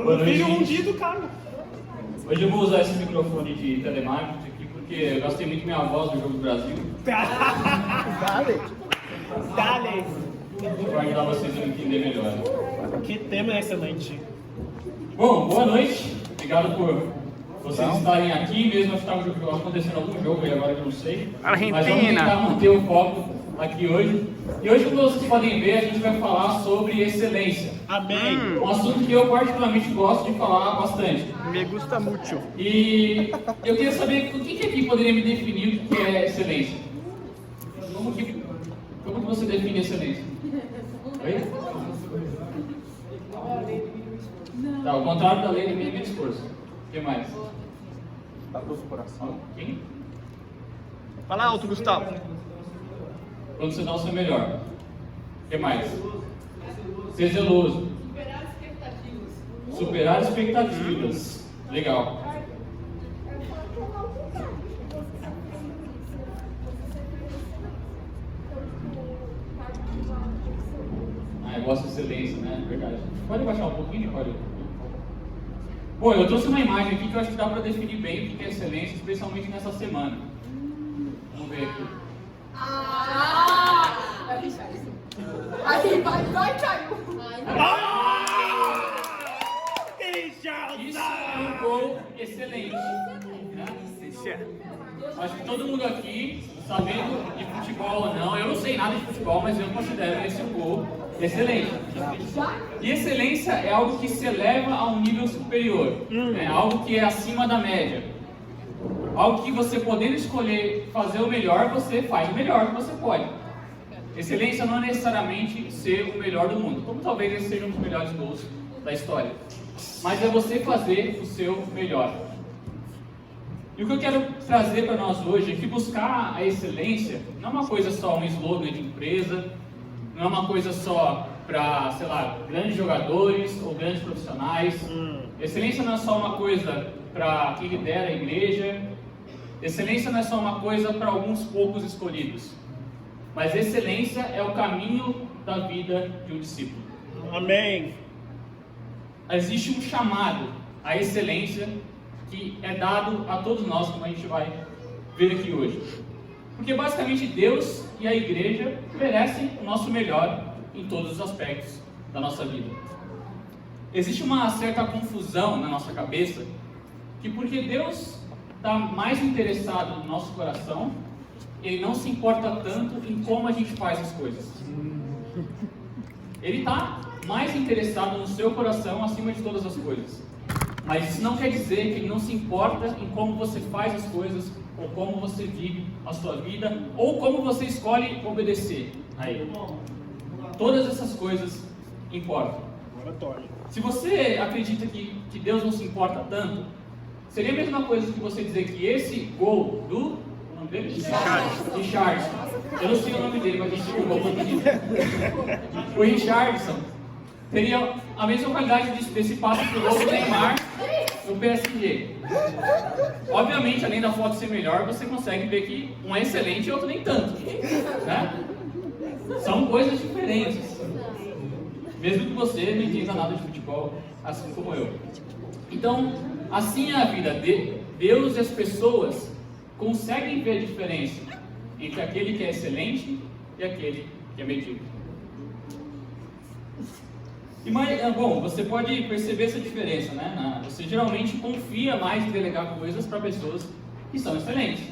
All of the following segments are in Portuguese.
O filho ungido, cara. Hoje eu vou usar esse microfone de telemarketing aqui porque eu gostei muito da minha voz no Jogo do Brasil. Dale. Dale. Para ajudar vocês a entender melhor. Que tema excelente. Bom, boa noite. Obrigado por vocês estarem aqui, mesmo que estava acontecendo algum jogo aí agora que eu não sei. Argentina. Mas vamos tentar manter o foco aqui hoje. E hoje, como vocês podem ver, a gente vai falar sobre excelência. Amém. Um assunto que eu particularmente gosto de falar bastante. Me gusta mucho. E eu queria saber o que aqui poderia me definir o que é excelência. Como que você define excelência? Oi? Tá, o contrário da lei é meio esforço. O que mais? Da tua coração. Quem? Fala alto, Gustavo. Quando você dá o seu melhor. O que mais? Ser zeloso. Superar expectativas. Superar expectativas. Legal. Eu gosto de excelência, né? Verdade. Pode baixar um pouquinho, pode? Bom, eu trouxe uma imagem aqui que eu acho que dá para definir bem o que é excelência, especialmente nessa semana. Vamos ver aqui. Vai deixar isso. Aí, vai, caiu. Isso é um gol excelente. Né? Acho que todo mundo aqui, sabendo de futebol ou não, eu não sei nada de futebol, mas eu considero esse um gol excelente. E excelência é algo que se eleva a um nível superior, é algo que é acima da média. Algo que você podendo escolher fazer o melhor, você faz o melhor que você pode. Excelência não é necessariamente ser o melhor do mundo, como talvez esse seja um dos melhores gols da história. Mas é você fazer o seu melhor. E o que eu quero trazer para nós hoje é que buscar a excelência não é uma coisa só, um slogan de empresa, não é uma coisa só para, sei lá, grandes jogadores ou grandes profissionais. Excelência não é só uma coisa para quem lidera a igreja. Excelência não é só uma coisa para alguns poucos escolhidos. Mas excelência é o caminho da vida de um discípulo. Amém. Existe um chamado à excelência que é dado a todos nós, como a gente vai ver aqui hoje. Porque basicamente Deus e a igreja merecem o nosso melhor em todos os aspectos da nossa vida. Existe uma certa confusão na nossa cabeça que porque Deus está mais interessado no nosso coração, Ele não se importa tanto em como a gente faz as coisas. Ele está mais interessado no seu coração acima de todas as coisas. Mas isso não quer dizer que Ele não se importa em como você faz as coisas, ou como você vive a sua vida, ou como você escolhe obedecer a Ele. Todas essas coisas importam. Se você acredita que Deus não se importa tanto, seria a mesma coisa que você dizer que esse gol do... O nome dele? Richardson. Eu não sei o nome dele, mas a gente viu o gol do o Richardson teria a mesma qualidade desse passe pro gol do Neymar no PSG. Obviamente, além da foto ser melhor, você consegue ver que um é excelente e outro nem tanto, né? São coisas diferentes, mesmo que você não entenda nada de futebol, assim como eu. Então, assim é a vida. Deus e as pessoas conseguem ver a diferença entre aquele que é excelente e aquele que é medíocre. Bom, você pode perceber essa diferença, né? Você geralmente confia mais em delegar coisas para pessoas que são excelentes,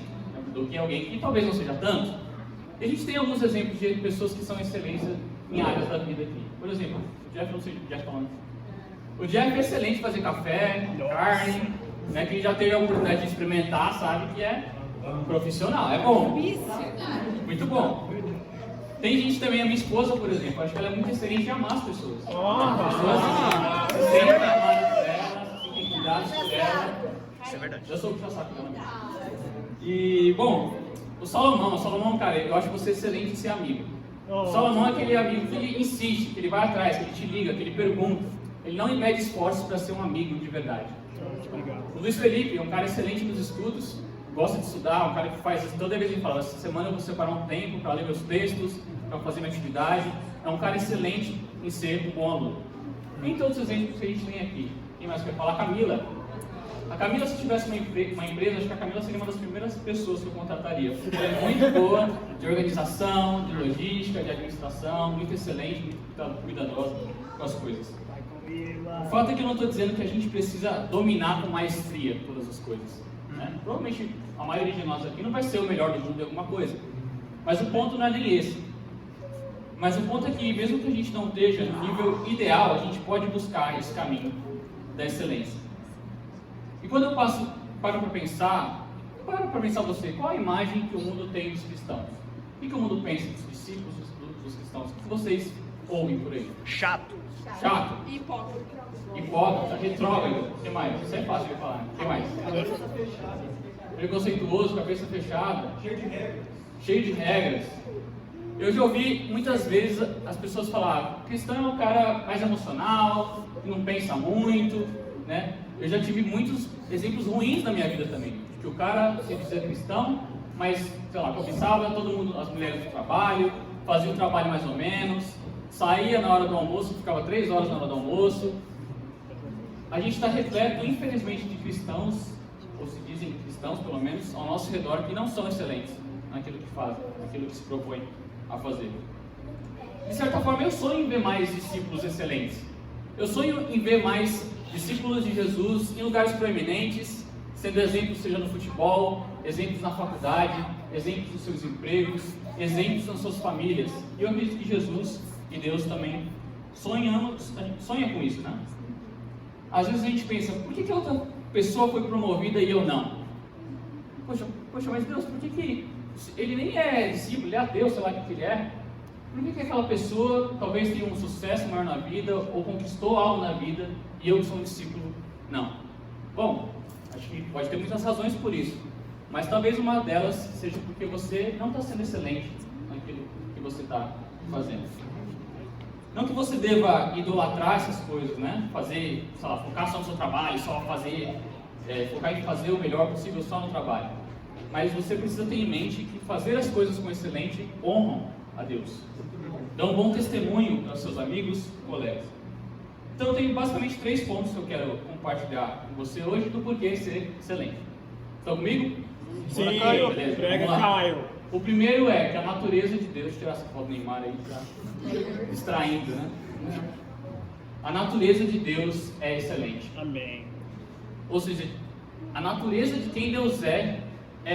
do que alguém que talvez não seja tanto. E a gente tem alguns exemplos de pessoas que são excelência em áreas da vida aqui. Por exemplo, o Jeff, não sei o Jeff falando. O Jeff é excelente em fazer café, carne, né? Quem já teve a oportunidade de experimentar sabe que é profissional, é bom. Muito bom. Tem gente também, a minha esposa, por exemplo, acho que ela é muito excelente em amar as pessoas. As pessoas se sentem amadas por ela, se sentem cuidadas por ela. Isso é verdade. Eu sou o puxa-saco dela. E, bom, o Salomão, cara, eu acho você excelente em ser amigo. O Salomão é aquele amigo que ele insiste, que ele vai atrás, que ele te liga, que ele pergunta. Ele não impede esforços para ser um amigo de verdade. O Luiz Felipe é um cara excelente nos estudos, gosta de estudar, um cara que faz isso toda vez que ele fala, essa semana eu vou separar um tempo para ler meus textos, para fazer minha atividade. É um cara excelente em ser um bom aluno. Nem todos os exemplos que a gente tem aqui. Quem mais quer falar? A Camila. A Camila, se tivesse uma empresa, acho que a Camila seria uma das primeiras pessoas que eu contrataria. Porque ela é muito boa de organização, de logística, de administração, muito excelente, muito cuidadosa com as coisas. O fato é que eu não estou dizendo que a gente precisa dominar com maestria todas as coisas, né? Provavelmente a maioria de nós aqui não vai ser o melhor do mundo em alguma coisa. Mas o ponto não é nem esse. Mas o ponto é que, mesmo que a gente não esteja no nível ideal, a gente pode buscar esse caminho da excelência. E quando eu paro para pensar você, qual a imagem que o mundo tem dos cristãos? O que o mundo pensa dos discípulos, dos cristãos? O que vocês ouvem por aí? Chato. Chato? Hipócrita. Hipócrita, retrógrado, o que mais? Isso é fácil de falar, o que mais? Preconceituoso, cabeça fechada. Cheio de regras. Eu já ouvi muitas vezes as pessoas falar, cristão é um cara mais emocional, que não pensa muito, né? Eu já tive muitos exemplos ruins na minha vida também, de que o cara se dizia cristão, mas, sei lá, cobiçava todo mundo, as mulheres do trabalho, fazia o trabalho mais ou menos, saía na hora do almoço, ficava 3 horas na hora do almoço. A gente está repleto, infelizmente, de cristãos, ou se dizem cristãos, pelo menos, ao nosso redor, que não são excelentes naquilo que fazem, naquilo que se propõem a fazer. De certa forma, eu sonho em ver mais discípulos excelentes. Eu sonho em ver mais discípulos de Jesus em lugares proeminentes, sendo exemplos, seja no futebol, exemplos na faculdade, exemplos nos seus empregos, exemplos nas suas famílias. E eu acredito que Jesus e Deus também sonha com isso, né? Às vezes a gente pensa, por que outra pessoa foi promovida e eu não? Poxa, mas Deus, por que ele nem é discípulo, ele é ateu, sei lá o que ele é? Por que aquela pessoa talvez tenha um sucesso maior na vida, ou conquistou algo na vida, e eu que sou um discípulo, não? Bom, acho que pode ter muitas razões por isso, mas talvez uma delas seja porque você não está sendo excelente naquilo que você está fazendo. Não que você deva idolatrar essas coisas, né? Fazer, sei lá, focar só no seu trabalho, só fazer, focar em fazer o melhor possível só no trabalho. Mas você precisa ter em mente que fazer as coisas com excelente honram a Deus. Dão um bom testemunho para os seus amigos e colegas. Então eu tenho basicamente 3 pontos que eu quero compartilhar com você hoje do porquê ser excelente. Estão comigo? Sim, beleza, prega vamos lá. Caio. O primeiro é que a natureza de Deus, tirar essa foto do Neymar aí, tá distraindo, né? A natureza de Deus é excelente. Amém. Ou seja, a natureza de quem Deus é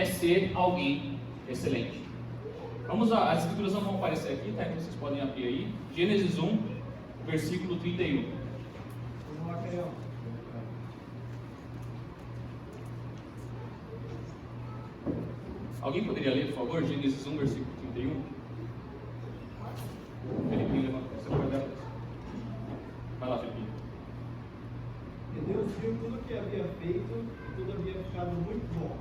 ser alguém excelente. Vamos lá, as escrituras não vão aparecer aqui, tá? Vocês podem abrir aí. Gênesis 1, versículo 31. Alguém poderia ler, por favor, Gênesis 1, versículo 31? Felipinho, levanta. Você pode ler? Vai lá, Felipinho. E Deus viu tudo o que havia feito, e tudo havia ficado muito bom.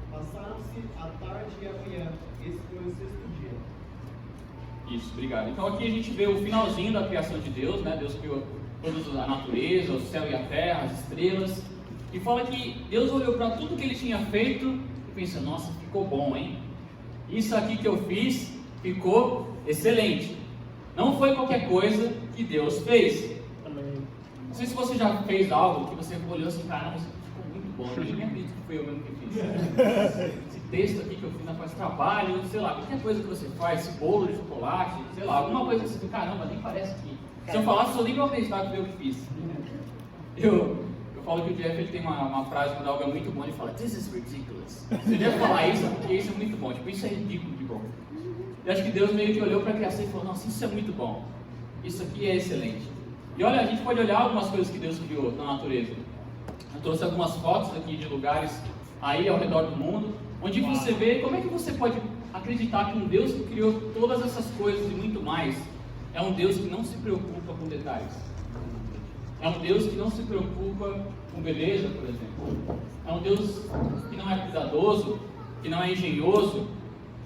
Passaram-se a tarde e a manhã, esse foi o 6º dia. Isso, obrigado. Então aqui a gente vê o finalzinho da criação de Deus, né? Deus criou toda a natureza, o céu e a terra, as estrelas, e fala que Deus olhou para tudo que ele tinha feito e pensa, nossa, ficou bom, hein? Isso aqui que eu fiz ficou excelente. Não foi qualquer coisa que Deus fez. Não sei se você já fez algo que você olhou assim, caramba, isso ficou muito bom, eu nem acredito que foi eu mesmo que fiz. Esse texto aqui que eu fiz na fase de trabalho, sei lá, qualquer coisa que você faz, esse bolo de chocolate, sei lá, alguma coisa que você fica, caramba, nem parece que... Se eu falasse, eu nem ia acreditar que foi eu que fiz. Eu falo que o Jeff ele tem uma frase quando algo é muito bom, ele fala, this is ridiculous. Você deve falar isso porque isso é muito bom, tipo, isso é ridículo de bom. Eu acho que Deus meio que olhou para a criação e falou, nossa, isso é muito bom, isso aqui é excelente. E olha, a gente pode olhar algumas coisas que Deus criou na natureza. Eu trouxe algumas fotos aqui de lugares aí ao redor do mundo, onde você vê como é que você pode acreditar que um Deus que criou todas essas coisas e muito mais, é um Deus que não se preocupa com detalhes. É um Deus que não se preocupa com beleza, por exemplo. É um Deus que não é cuidadoso, que não é engenhoso,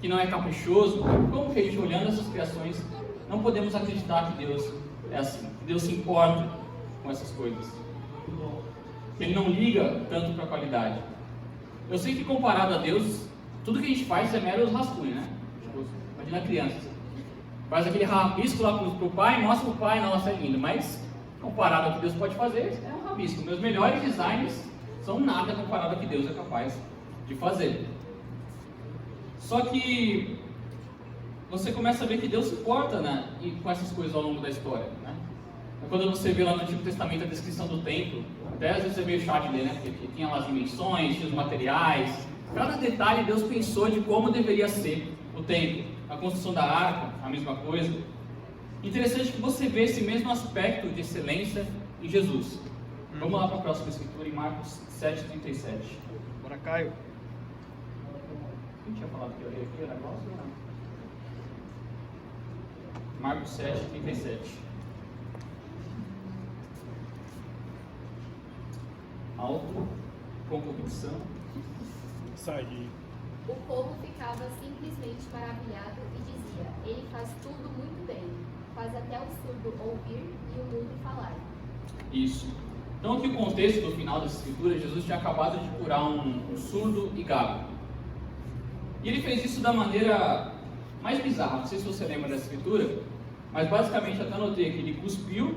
que não é caprichoso. Como que a gente, olhando essas criações, não podemos acreditar que Deus é assim, que Deus se importa com essas coisas? Ele não liga tanto para a qualidade. Eu sei que comparado a Deus, tudo que a gente faz é mero rascunho, né? Tipo, imagina a criança. Faz aquele rabisco lá pro pai, mostra pro pai, nossa, é lindo. Mas comparado ao que Deus pode fazer, é um uma pista. Meus melhores designs são nada comparado ao que Deus é capaz de fazer. Só que você começa a ver que Deus se importa, né, com essas coisas ao longo da história, né? Quando você vê lá no Antigo Testamento a descrição do templo, até às vezes é meio chato de ler, né? Porque tinha lá as dimensões, tinha os materiais, cada detalhe Deus pensou de como deveria ser o templo. A construção da arca, a mesma coisa. Interessante que você vê esse mesmo aspecto de excelência em Jesus. Vamos lá para a próxima escritura, em Marcos 7,37. Bora, Caio. Quem tinha falado que eu ia aqui? Era nosso ou não? Marcos 7,37. Alto, com convicção. Sai. O povo ficava simplesmente maravilhado e dizia: ele faz tudo muito bem, faz até o surdo ouvir e o mudo falar. Isso. Então, aqui o contexto do final dessa escritura, Jesus tinha acabado de curar um surdo e gago. E ele fez isso da maneira mais bizarra. Não sei se você lembra dessa escritura, mas basicamente até anotei aqui: ele cuspiu,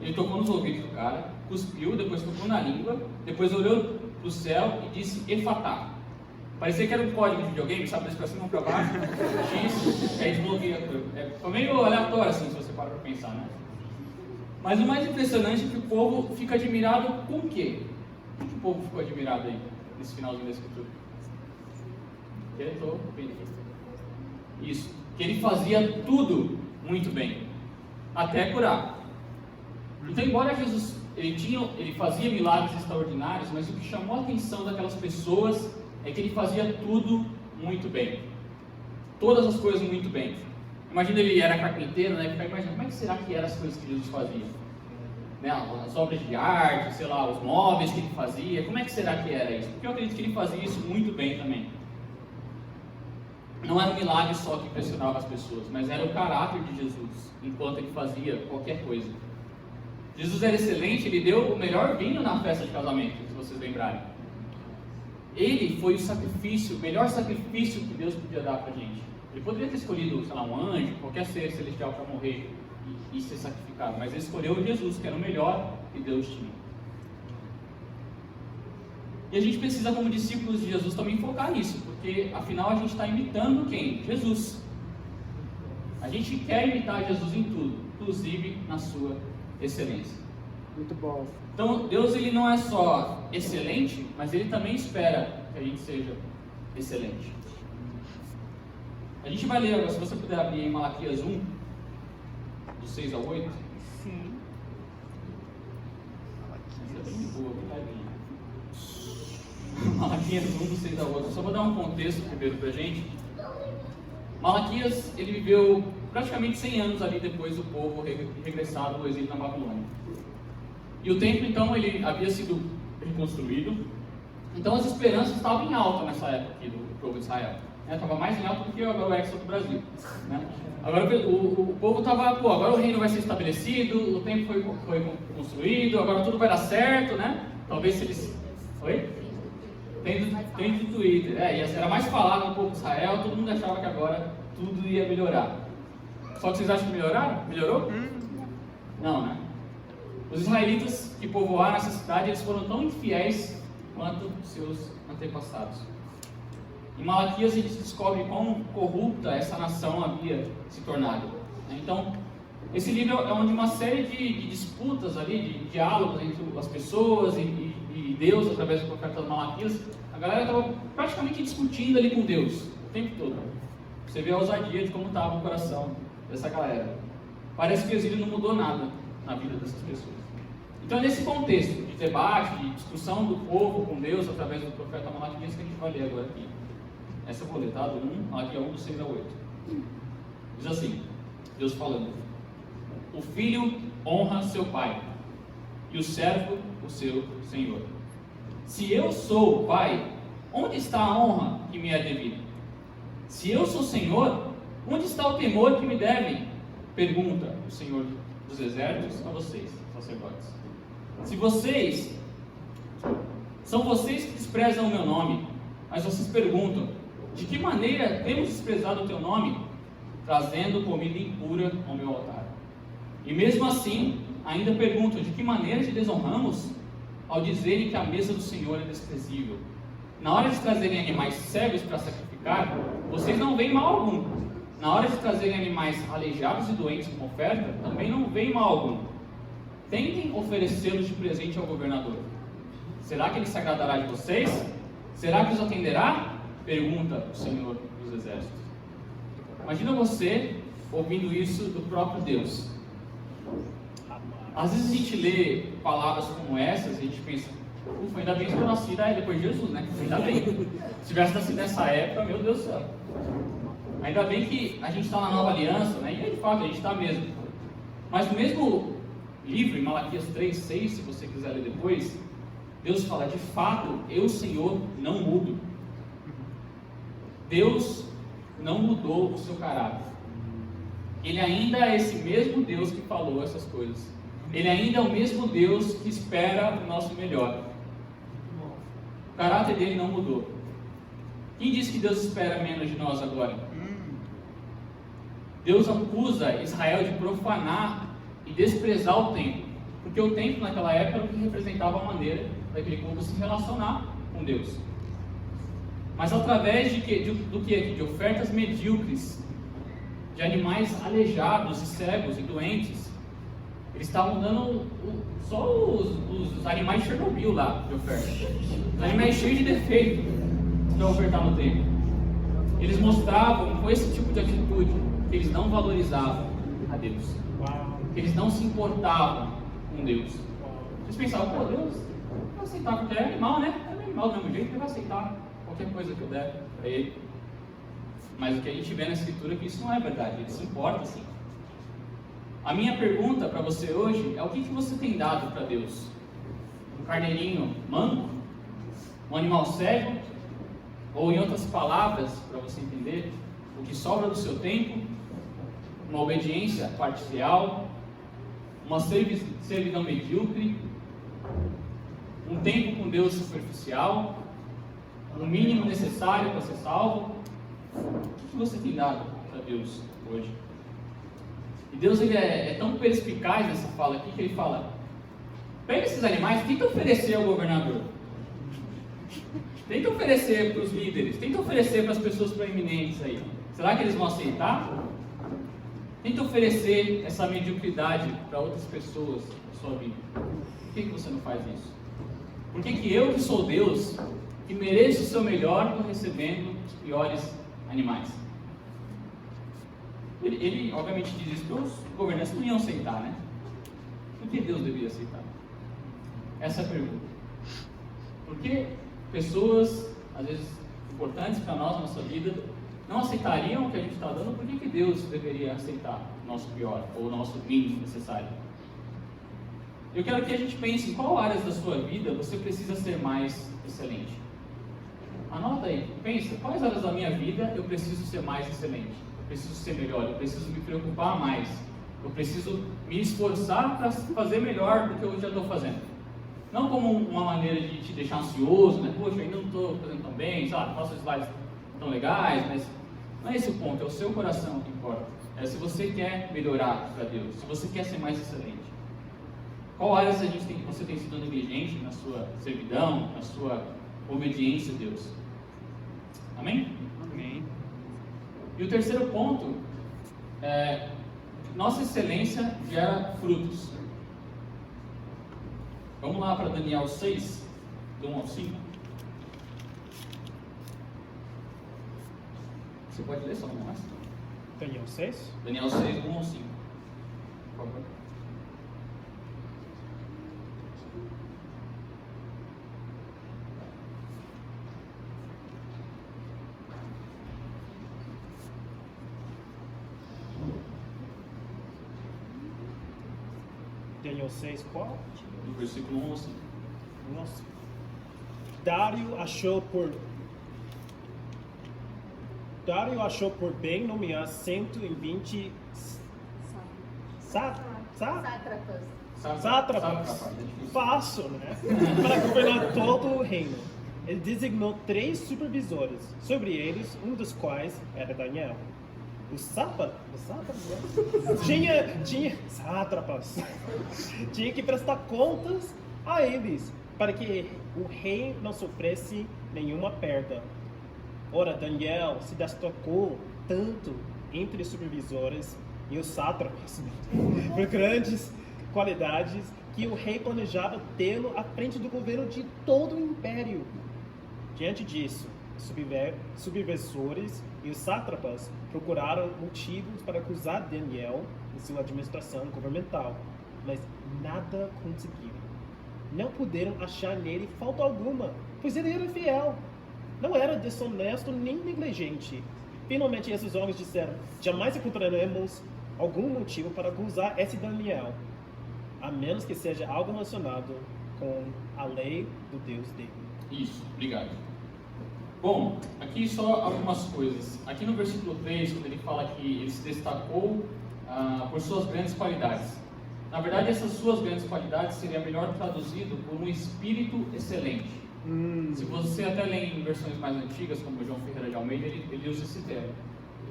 ele tocou nos ouvidos do cara, cuspiu, depois tocou na língua, depois olhou para o céu e disse Efatá. Parecia que era um código de videogame, sabe? Desce para cima, para baixo, X, aí desbloqueia tudo. Foi meio aleatório assim, se você para para pensar, né? Mas o mais impressionante é que o povo fica admirado com o quê? O que o povo ficou admirado aí, nesse finalzinho da escritura? Isso, que ele fazia tudo muito bem, até curar. Então, embora Jesus ele fazia milagres extraordinários, mas o que chamou a atenção daquelas pessoas é que ele fazia tudo muito bem. Todas as coisas muito bem. Imagina, ele era carpinteiro, né? Fica imaginando, como é que será que eram as coisas que Jesus fazia? Né? As obras de arte, sei lá, os móveis que ele fazia, como é que será que era isso? Porque eu acredito que ele fazia isso muito bem também. Não era um milagre só que impressionava as pessoas, mas era o caráter de Jesus, enquanto ele fazia qualquer coisa. Jesus era excelente, ele deu o melhor vinho na festa de casamento, se vocês lembrarem. Ele foi o melhor sacrifício que Deus podia dar para a gente. Ele poderia ter escolhido, sei lá, um anjo, qualquer ser celestial para morrer e ser sacrificado, mas ele escolheu Jesus, que era o melhor que Deus tinha. E a gente precisa, como discípulos de Jesus, também focar nisso, porque afinal a gente está imitando quem? Jesus. A gente quer imitar Jesus em tudo, inclusive na sua excelência. Muito bom. Então, Deus ele não é só excelente, mas Ele também espera que a gente seja excelente. A gente vai ler agora, se você puder abrir em Malaquias 1, do 6 ao 8. Sim. Essa é bem boa, bem levinha. Malaquias 1, do 6 ao 8. Só vou dar um contexto primeiro pra gente. Malaquias, ele viveu praticamente 100 anos ali depois do povo regressado do exílio na Babilônia. E o templo, então, ele havia sido reconstruído. Então, as esperanças estavam em alta nessa época aqui do povo de Israel. Estava mais em alta do que agora o Éxodo do Brasil. Né? Agora, o povo estava, agora o reino vai ser estabelecido, o templo foi construído, agora tudo vai dar certo, né? Talvez se eles... Oi? Tem de Twitter. Era mais falado no povo de Israel, todo mundo achava que agora tudo ia melhorar. Só que vocês acham que melhoraram? Melhorou? Não, né? Os israelitas que povoaram essa cidade, eles foram tão infiéis quanto seus antepassados. Em Malaquias a gente descobre quão corrupta essa nação havia se tornado. Então, esse livro é onde uma série de disputas ali, de diálogos entre as pessoas e Deus, através do profeta Malaquias, a galera estava praticamente discutindo ali com Deus, o tempo todo. Você vê a ousadia de como estava o coração dessa galera. Parece que o exílio não mudou nada na vida dessas pessoas. Então, é nesse contexto de debate, de discussão do povo com Deus, através do profeta Malaquias, que a gente vai ler agora aqui. Essa é o boletado 1, Malaquias 1, do 6 ao 8. Diz assim, Deus falando: o filho honra seu pai, e o servo o seu senhor. Se eu sou o pai, onde está a honra que me é devida? Se eu sou senhor, onde está o temor que me devem? Pergunta o Senhor dos exércitos a vocês, sacerdotes. São vocês que desprezam o meu nome, mas vocês perguntam: de que maneira temos desprezado o teu nome? Trazendo comida impura ao meu altar. E mesmo assim, ainda perguntam: de que maneira te desonramos? ao dizerem que a mesa do Senhor é desprezível. Na hora de trazerem animais cegos para sacrificar, vocês não veem mal algum. Na hora de trazerem animais aleijados e doentes como oferta, também não veem mal algum. Tentem oferecê-los de presente ao governador. Será que ele se agradará de vocês? Será que os atenderá? Pergunta o Senhor dos Exércitos. Imagina você ouvindo isso do próprio Deus. Às vezes a gente lê palavras como essas e a gente pensa, ufa, ainda bem que eu nasci depois de Jesus, né? Ainda bem. Se tivesse nascido nessa época, meu Deus do céu. Ainda bem que a gente está na nova aliança, né? E de fato a gente está mesmo. Mas no mesmo livro, em Malaquias 3:6, se você quiser ler depois, Deus fala, de fato, eu, Senhor, não mudo. Deus não mudou o seu caráter. Ele ainda é esse mesmo Deus que falou essas coisas. Ele ainda é o mesmo Deus que espera o nosso melhor. O caráter dele não mudou. Quem disse que Deus espera menos de nós agora? Deus acusa Israel de profanar e desprezar o templo, porque o templo naquela época era o que representava a maneira daquele povo se relacionar com Deus. Mas através de ofertas medíocres, de animais aleijados e cegos e doentes, eles estavam dando só os animais de Chernobyl lá de oferta, os animais cheios de defeito para ofertar no templo. Eles mostravam com esse tipo de atitude que eles não valorizavam a Deus, que eles não se importavam com Deus. Eles pensavam, pô, Deus vai aceitar porque é animal, né? É animal do mesmo jeito, ele vai aceitar qualquer coisa que eu der para ele. Mas o que a gente vê na Escritura é que isso não é verdade, ele se importa sim. A minha pergunta para você hoje é o que você tem dado para Deus? Um carneirinho manco? Um animal cego? Ou em outras palavras, para você entender, o que sobra do seu tempo? Uma obediência parcial? Uma servidão medíocre? Um tempo com Deus superficial? O mínimo necessário para ser salvo? O que você tem dado para Deus hoje? E Deus ele é tão perspicaz nessa fala aqui que ele fala, pega esses animais, tenta oferecer ao governador, tenta oferecer para os líderes, tenta oferecer para as pessoas proeminentes aí. Será que eles vão aceitar? Tenta oferecer essa mediocridade para outras pessoas na sua vida. Por que você não faz isso? Por que eu, que sou Deus, que mereço o seu melhor, estou recebendo os piores animais? Ele obviamente diz isso porque os governantes não iam aceitar, né? Por que Deus deveria aceitar? Essa é a pergunta. Por que pessoas, às vezes importantes para nós na nossa vida, não aceitariam o que a gente está dando? Por que Deus deveria aceitar o nosso pior ou o nosso mínimo necessário? Eu quero que a gente pense em qual áreas da sua vida você precisa ser mais excelente. Anota aí, pensa, quais áreas da minha vida eu preciso ser mais excelente? Eu preciso ser melhor, eu preciso me preocupar mais, eu preciso me esforçar para fazer melhor do que eu já estou fazendo. Não como uma maneira de te deixar ansioso, né? Poxa, eu ainda não estou fazendo tão bem, sabe? Faço slides tão legais, mas não é esse o ponto, é o seu coração que importa. É se você quer melhorar para Deus, se você quer ser mais excelente. Qual áreas você tem sido negligente na sua servidão, na sua obediência a Deus? Amém? Amém. E o terceiro ponto é, nossa excelência gera frutos. Vamos lá para Daniel 6, do 1 ao 5. Você pode ler só um mais? Daniel 6? Daniel 6, do 1 ao 5. Por favor. Daniel 6, qual? Do versículo 1 ao 5. Nossa. Dário achou por bem nomear 120 sátrapas. Fácil, né? Para governar todo o reino. Ele designou 3 supervisores, sobre eles, um dos quais era Daniel. Os sátrapas tinha sátrapas. Tinha que prestar contas a eles. para que o rei não sofresse nenhuma perda. Ora, Daniel se destacou tanto entre os supervisores e os sátrapas por grandes qualidades que o rei planejava tê-lo à frente do governo de todo o império. Diante disso, os subversores e os sátrapas procuraram motivos para acusar Daniel em sua administração governamental, mas nada conseguiram. Não puderam achar nele falta alguma, pois ele era fiel. Não era desonesto nem negligente. Finalmente, esses homens disseram: jamais encontraremos algum motivo para acusar esse Daniel, a menos que seja algo relacionado com a lei do Deus dele. Isso, obrigado. Bom, aqui só algumas coisas. Aqui no versículo 3, quando ele fala que ele se destacou por suas grandes qualidades. Na verdade, essas suas grandes qualidades seria melhor traduzido por um espírito excelente. Se você até lê em versões mais antigas, como o João Ferreira de Almeida, ele usa esse termo.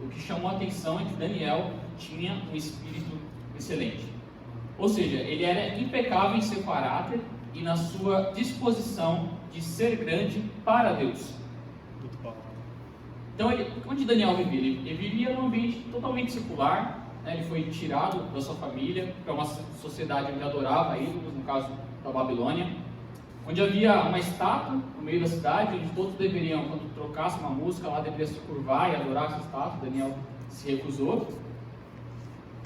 O que chamou a atenção é que Daniel tinha um espírito excelente. Ou seja, ele era impecável em seu caráter e na sua disposição de ser grande para Deus. Muito bom. Então, onde Daniel vivia? Ele vivia num ambiente totalmente secular, né? Ele foi tirado da sua família para uma sociedade onde adorava ídolos, no caso da Babilônia, onde havia uma estátua no meio da cidade, onde todos deveriam, quando trocasse uma música, lá deveria se curvar e adorar essa estátua. Daniel se recusou.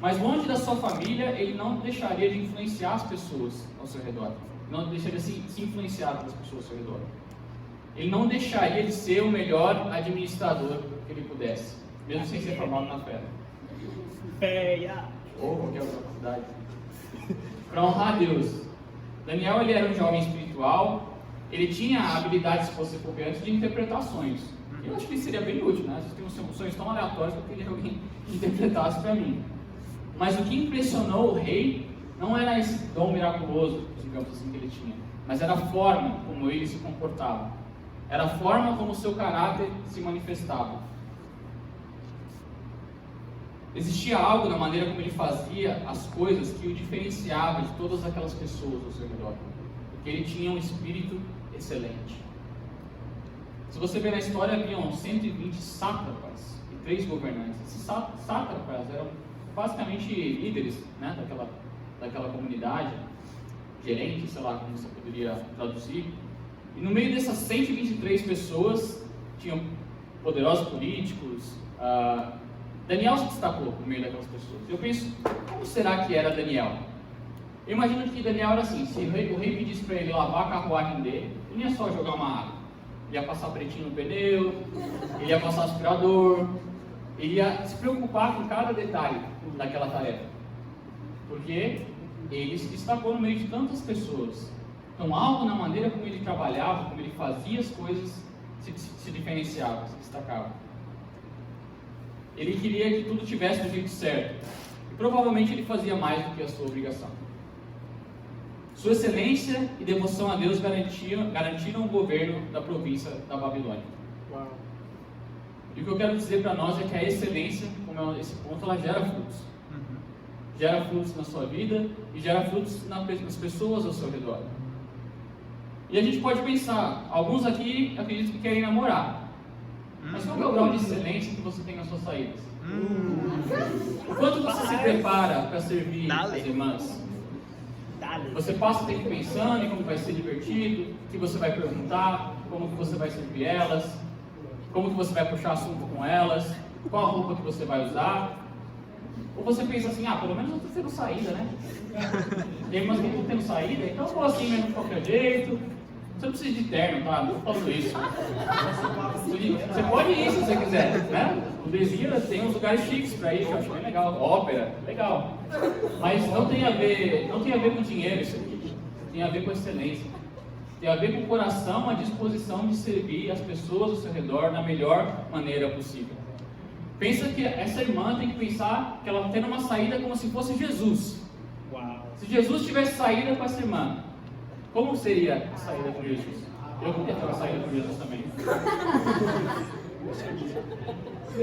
Mas longe da sua família, ele não deixaria de influenciar as pessoas ao seu redor. Não deixaria de se influenciar pelas pessoas ao seu redor. Ele não deixaria de ser o melhor administrador que ele pudesse, mesmo sem ser formado na fé. Feia! Ou qualquer outra capacidade. Para honrar a Deus. Daniel, ele era um jovem espiritual, ele tinha habilidades, se fosse for antes, de interpretar sonhos. Eu acho que isso seria bem útil, né? Às vezes tem uns sonhos tão aleatórios que eu queria que alguém interpretasse para mim. Mas o que impressionou o rei não era esse dom miraculoso, digamos assim, que ele tinha, mas era a forma como ele se comportava. Era a forma como o seu caráter se manifestava. Existia algo na maneira como ele fazia as coisas que o diferenciava de todas aquelas pessoas ao seu redor. Porque ele tinha um espírito excelente. Se você ver na história, haviam 120 sátrapas e 3 governantes. Esses sátrapas eram basicamente líderes, né, daquela comunidade, gerentes, sei lá como você poderia traduzir. E no meio dessas 123 pessoas, tinham poderosos políticos. Daniel se destacou no meio daquelas pessoas. Eu penso, como será que era Daniel? Eu imagino que Daniel era assim: se o rei pedisse para ele lavar a carruagem dele, ele não ia só jogar uma água, ele ia passar pretinho no pneu, ele ia passar aspirador, ele ia se preocupar com cada detalhe daquela tarefa, porque ele se destacou no meio de tantas pessoas. Então, algo na maneira como ele trabalhava, como ele fazia as coisas, se diferenciava, se destacava. Ele queria que tudo tivesse do jeito certo. E provavelmente ele fazia mais do que a sua obrigação. Sua excelência e devoção a Deus garantiram o governo da província da Babilônia. Uau. E o que eu quero dizer para nós é que a excelência, como esse ponto, ela gera frutos. Gera frutos na sua vida e gera frutos nas pessoas ao seu redor. E a gente pode pensar, alguns aqui acreditam que querem namorar. Mas qual é o grau de excelência que você tem nas suas saídas? O quanto você se prepara para servir as irmãs? Você passa o tempo pensando em como vai ser divertido, o que você vai perguntar, como que você vai servir elas, como que você vai puxar assunto com elas, qual a roupa que você vai usar. Ou você pensa assim, pelo menos eu estou tendo saída, né? Tem umas que não tendo saída, então eu vou assim mesmo de qualquer jeito. Você não precisa de terno, tá? Não estou falando isso. Você pode ir se você quiser, né? O Desira tem uns lugares chiques para ir, que eu acho bem legal. Ópera, legal. Mas não tem a ver com dinheiro isso aqui. Tem a ver com excelência. Tem a ver com o coração, a disposição de servir as pessoas ao seu redor da melhor maneira possível. Pensa que essa irmã tem que pensar que ela está tendo uma saída como se fosse Jesus. Uau. Se Jesus tivesse saída com essa irmã, como seria a saída com Jesus? Eu queria ter uma saída com Jesus também.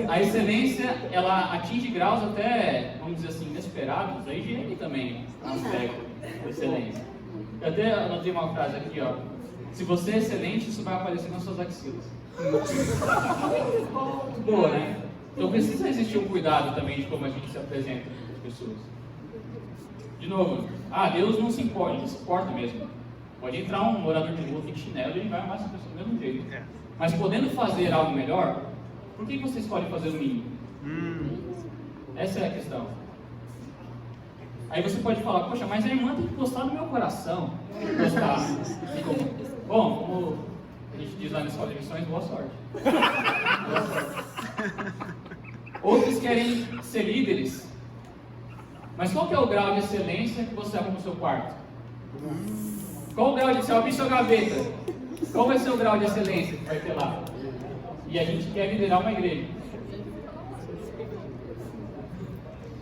A excelência, ela atinge graus até, vamos dizer assim, inesperados. A higiene também é um aspecto da excelência. Eu até anotei uma frase aqui, ó. Se você é excelente, isso vai aparecer nas suas axilas. Boa, né? Então precisa existir um cuidado também de como a gente se apresenta às pessoas. De novo, Deus não se importa, ele se importa mesmo. Pode entrar um morador de rua de chinelo e ele vai amar essa pessoa do mesmo jeito. Mas podendo fazer algo melhor, por que você escolhe fazer o mínimo? Essa é a questão. Aí você pode falar, poxa, mas a irmã tem que gostar do meu coração. Gostar. Bom, como a gente diz lá na escola de missões, boa sorte. Outros querem ser líderes. Mas qual que é o grau de excelência que você arruma no seu quarto? Qual o grau de... Se eu abrir sua gaveta, qual vai ser o grau de excelência que vai ter lá? E a gente quer liderar uma igreja.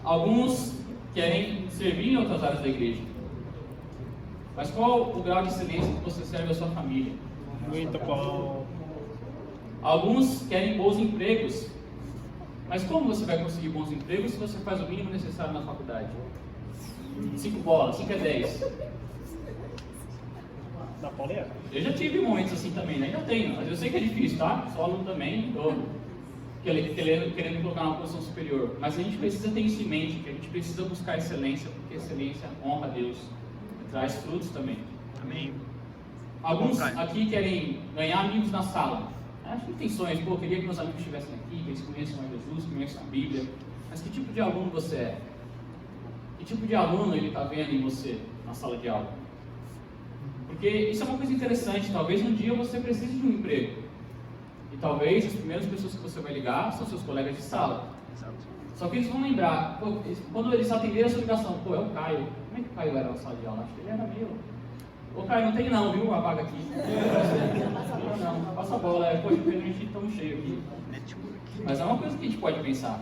Alguns querem servir em outras áreas da igreja. Mas qual o grau de excelência que você serve a sua família? Muito bom. Alguns querem bons empregos. Mas como você vai conseguir bons empregos se você faz o mínimo necessário na faculdade? 5 bolas, 5 é 10. Napoleão? Eu já tive momentos assim também, né? Ainda tenho, mas eu sei que é difícil, tá? Sou aluno também, estou querendo colocar uma posição superior. Mas a gente precisa ter isso em mente, que a gente precisa buscar excelência, porque excelência honra a Deus e traz frutos também. Amém. Alguns aqui querem ganhar amigos na sala. Acho que tem sonhos, eu queria que meus amigos estivessem aqui, que eles conheçam a Jesus, conheçam a Bíblia. Mas que tipo de aluno você é? Que tipo de aluno ele está vendo em você na sala de aula? Porque isso é uma coisa interessante, talvez um dia você precise de um emprego. E talvez as primeiras pessoas que você vai ligar são seus colegas de sala. Só que eles vão lembrar, quando eles atenderem a sua ligação, é o Caio. Como é que o Caio era na sala de aula? Acho que ele era meu. Ô Caio, não tem não, viu, a vaga aqui. Não, passa a bola, poxa, a gente tão cheio aqui. Mas é uma coisa que a gente pode pensar.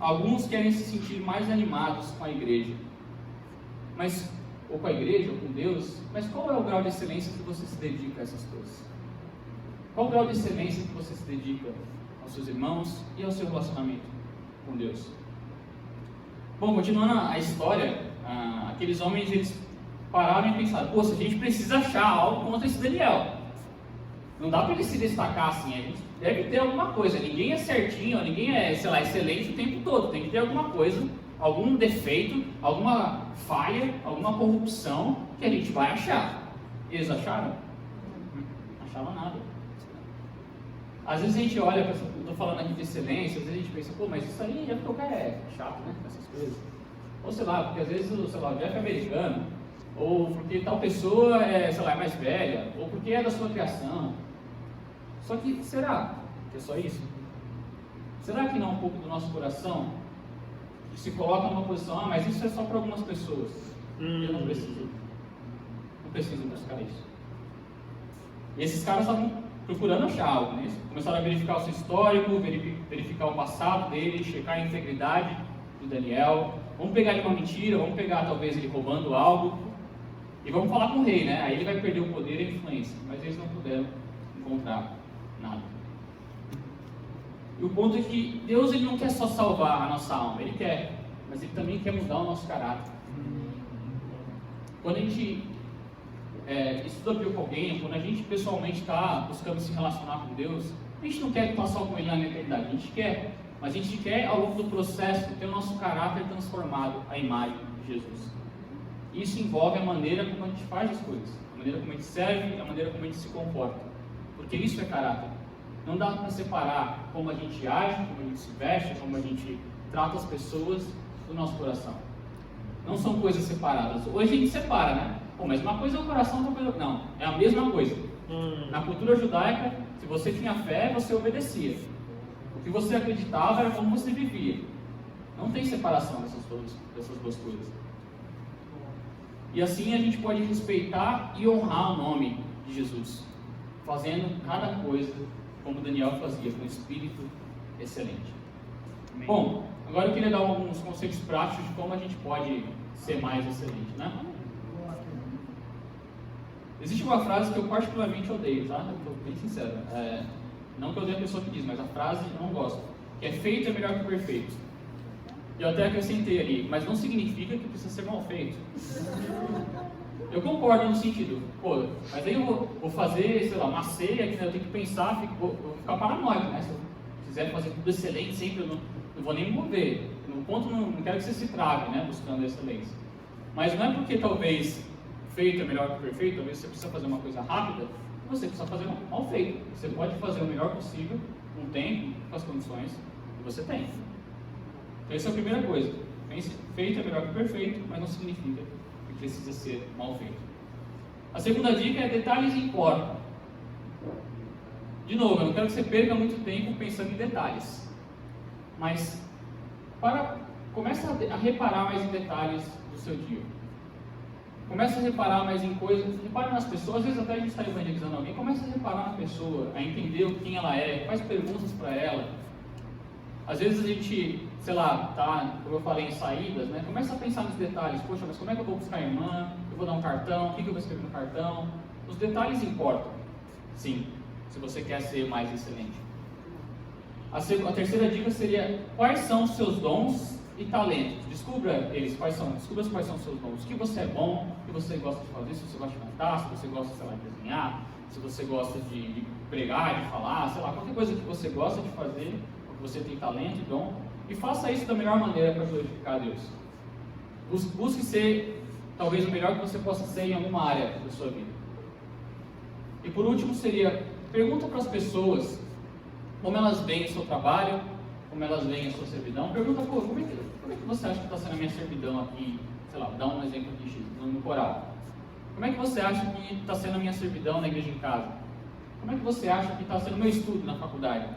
Alguns querem se sentir mais animados com a igreja. Ou com a igreja, ou com Deus, mas qual é o grau de excelência que você se dedica a essas coisas? Qual o grau de excelência que você se dedica aos seus irmãos e ao seu relacionamento com Deus? Bom, continuando a história, aqueles homens, eles pararam e pensaram, poxa, a gente precisa achar algo contra esse Daniel. Não dá para ele se destacar assim, a gente deve ter alguma coisa, ninguém é certinho, ninguém é, sei lá, excelente o tempo todo, tem que ter alguma coisa, algum defeito, alguma falha, alguma corrupção que a gente vai achar. Eles acharam? Não achavam nada. Às vezes a gente olha, estou falando aqui de excelência, às vezes a gente pensa, pô, mas isso aí é porque o cara é chato, né, com essas coisas. Ou sei lá, porque às vezes, sei lá, o Jeff é americano, ou porque tal pessoa é, sei lá, é mais velha, ou porque é da sua criação. Só que, será que é só isso? Será que não um pouco do nosso coração se coloca numa posição, mas isso é só para algumas pessoas? Eu não preciso buscar isso. E esses caras estavam procurando achar algo, né? Começaram a verificar o seu histórico, verificar o passado dele, checar a integridade de Daniel. Vamos pegar ele uma mentira, vamos pegar talvez ele roubando algo e vamos falar com o rei, né? Aí ele vai perder o poder e a influência, mas eles não puderam encontrar nada. E o ponto é que Deus, ele não quer só salvar a nossa alma, Ele quer, mas Ele também quer mudar o nosso caráter. Quando a gente estuda a Bíblia com alguém, quando a gente pessoalmente está buscando se relacionar com Deus, a gente não quer estar só com Ele na eternidade, a gente quer, mas a gente quer ao longo do processo ter o nosso caráter transformado à imagem de Jesus. Isso envolve a maneira como a gente faz as coisas, a maneira como a gente serve, a maneira como a gente se comporta, porque isso é caráter. Não dá para separar como a gente age, como a gente se veste, como a gente trata as pessoas do nosso coração. Não são coisas separadas. Hoje a gente separa, né? Pô, mas uma coisa é o coração, outra coisa... Não, é a mesma coisa. Na cultura judaica, se você tinha fé, você obedecia. O que você acreditava era como você vivia. Não tem separação dessas duas coisas. E assim a gente pode respeitar e honrar o nome de Jesus, fazendo cada coisa como Daniel fazia, com um espírito excelente. Amém. Bom, agora eu queria dar alguns conceitos práticos de como a gente pode ser mais excelente, né? Existe uma frase que eu particularmente odeio, tá? Estou bem sincero. Não que eu odeie a pessoa que diz, mas a frase eu não gosto. Que é feito é melhor que perfeito. eu até acrescentei ali, mas não significa que precisa ser mal feito. Eu concordo no sentido, pô, mas aí eu vou fazer, sei lá, uma ceia que eu tenho que pensar, vou ficar paranoico, né? Se eu quiser fazer tudo excelente sempre, eu não vou nem me mover. No ponto, não quero que você se trave, né, buscando a excelência. Mas não é porque talvez feito é melhor que perfeito, talvez você precisa fazer uma coisa rápida, você precisa fazer mal feito. Você pode fazer o melhor possível, com o tempo, com as condições que você tem. Então essa é a primeira coisa. Feito é melhor que perfeito, mas não significa que precisa ser mal feito. A segunda dica é detalhes importam. De novo, eu não quero que você perca muito tempo pensando em detalhes. Mas comece a reparar mais em detalhes do seu dia. Comece a reparar mais em coisas, repare nas pessoas, às vezes até a gente está evangelizando alguém, comece a reparar na pessoa, a entender quem ela é, faz perguntas para ela. Às vezes a gente, sei lá, tá, como eu falei, em saídas, né? Começa a pensar nos detalhes, poxa, mas como é que eu vou buscar a irmã? Eu vou dar um cartão, o que eu vou escrever no cartão? Os detalhes importam, sim, se você quer ser mais excelente. A terceira dica seria, quais são os seus dons e talentos? Descubra quais são os seus dons, o que você é bom, o que você gosta de fazer, se você gosta de cantar, se você gosta, sei lá, de desenhar, se você gosta de pregar, de falar, sei lá, qualquer coisa que você gosta de fazer, ou que você tem talento e dom, e faça isso da melhor maneira para glorificar a Deus. Busque ser, talvez, o melhor que você possa ser em alguma área da sua vida. E por último seria, pergunta para as pessoas como elas veem o seu trabalho, como elas veem a sua servidão. Pergunta, pô, como é que você acha que está sendo a minha servidão aqui, sei lá, dá um exemplo aqui, no coral. Como é que você acha que está sendo a minha servidão na igreja em casa? Como é que você acha que está sendo o meu estudo na faculdade?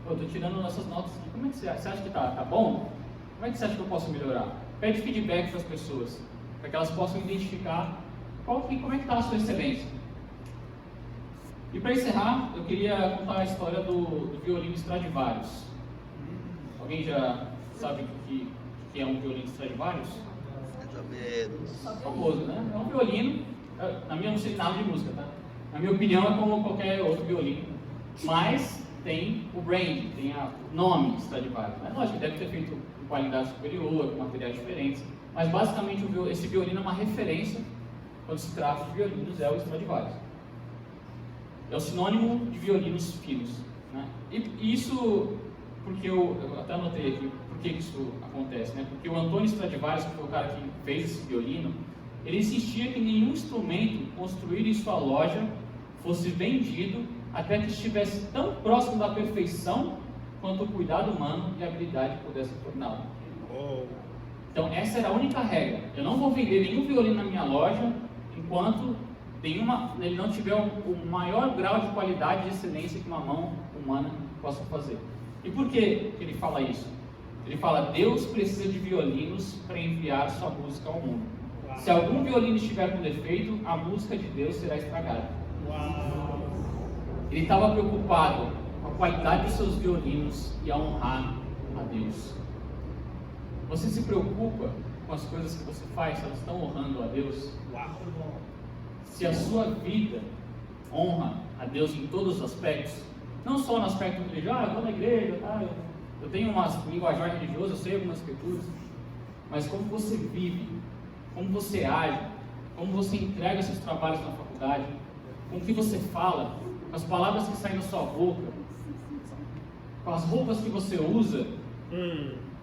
Pô, estou tirando essas notas aqui, como é que você acha que está bom? Como é que você acha que eu posso melhorar? Pede feedback para as pessoas, para que elas possam identificar como é que está a sua excelência. E para encerrar, eu queria contar a história do violino Stradivarius. Alguém já sabe o que é um violino Stradivarius? Famoso, né? É um violino, na minha não sei nada de música, tá? Na minha opinião é como qualquer outro violino, mas tem o brand, tem o nome Stradivarius. Né? Lógico que deve ter feito com qualidade superior, com materiais diferentes, mas basicamente esse violino é uma referência, quando se trata de violinos, é o Stradivarius. É o sinônimo de violinos finos. Né? E isso, porque eu até anotei aqui, por que isso acontece, né? Porque o Antônio Stradivarius, que foi o cara que fez esse violino, ele insistia que nenhum instrumento construído em sua loja fosse vendido até que estivesse tão próximo da perfeição quanto o cuidado humano e a habilidade pudessem torná-lo. Então essa era a única regra. Eu não vou vender nenhum violino na minha loja enquanto ele não tiver o maior grau de qualidade e excelência que uma mão humana possa fazer. E por que ele fala isso? Ele fala, Deus precisa de violinos para enviar sua música ao mundo. Uau. Se algum violino estiver com defeito, a música de Deus será estragada. Uau. Ele estava preocupado com a qualidade dos seus violinos e a honrar a Deus. Você se preocupa com as coisas que você faz, se elas estão honrando a Deus? Uau. Se a sua vida honra a Deus em todos os aspectos, não só no aspecto religioso, eu vou na igreja, tá? Eu tenho uma linguajar religiosa, eu sei algumas escrituras, mas como você vive, como você age, como você entrega seus trabalhos na faculdade, com o que você fala, com as palavras que saem da sua boca, com as roupas que você usa,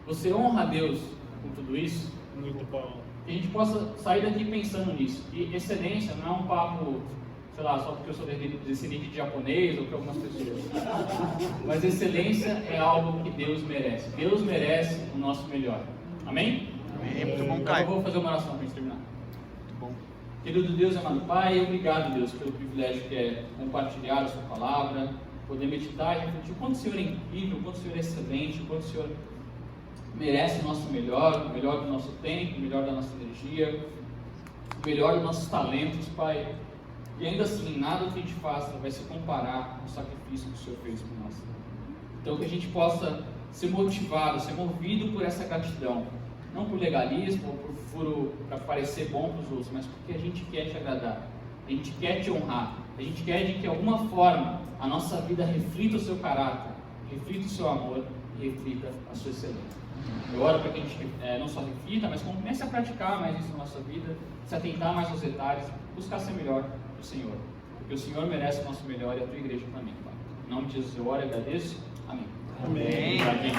você honra a Deus com tudo isso? Muito bom. Que a gente possa sair daqui pensando nisso. E excelência não é um papo, sei lá, só porque eu sou descendente de japonês ou para algumas pessoas. Mas excelência é algo que Deus merece. Deus merece o nosso melhor. Amém? Amém. Muito bom, Caio. Eu vou fazer uma oração para a gente terminar. Muito bom. Querido Deus, amado Pai, obrigado, Deus, pelo privilégio que é compartilhar a sua palavra, poder meditar e refletir o quanto o Senhor é incrível, o quanto o Senhor é excelente, o quanto o Senhor merece o nosso melhor, o melhor do nosso tempo, o melhor da nossa energia, o melhor dos nossos talentos, Pai. E ainda assim, nada que a gente faça vai se comparar ao sacrifício que o Senhor fez por nós. Então que a gente possa ser motivado, ser movido por essa gratidão, não por legalismo ou por furo para parecer bom para os outros, mas porque a gente quer te agradar, a gente quer te honrar, a gente quer de que de alguma forma a nossa vida reflita o seu caráter, reflita o seu amor, e reflita a sua excelência. Eu oro para que a gente não só reflita, mas comece a praticar mais isso na nossa vida, se atentar mais aos detalhes, buscar ser melhor para o Senhor. Porque o Senhor merece o nosso melhor e a tua igreja também, Pai. Em nome de Jesus eu oro e agradeço. Amém. Amém. Amém.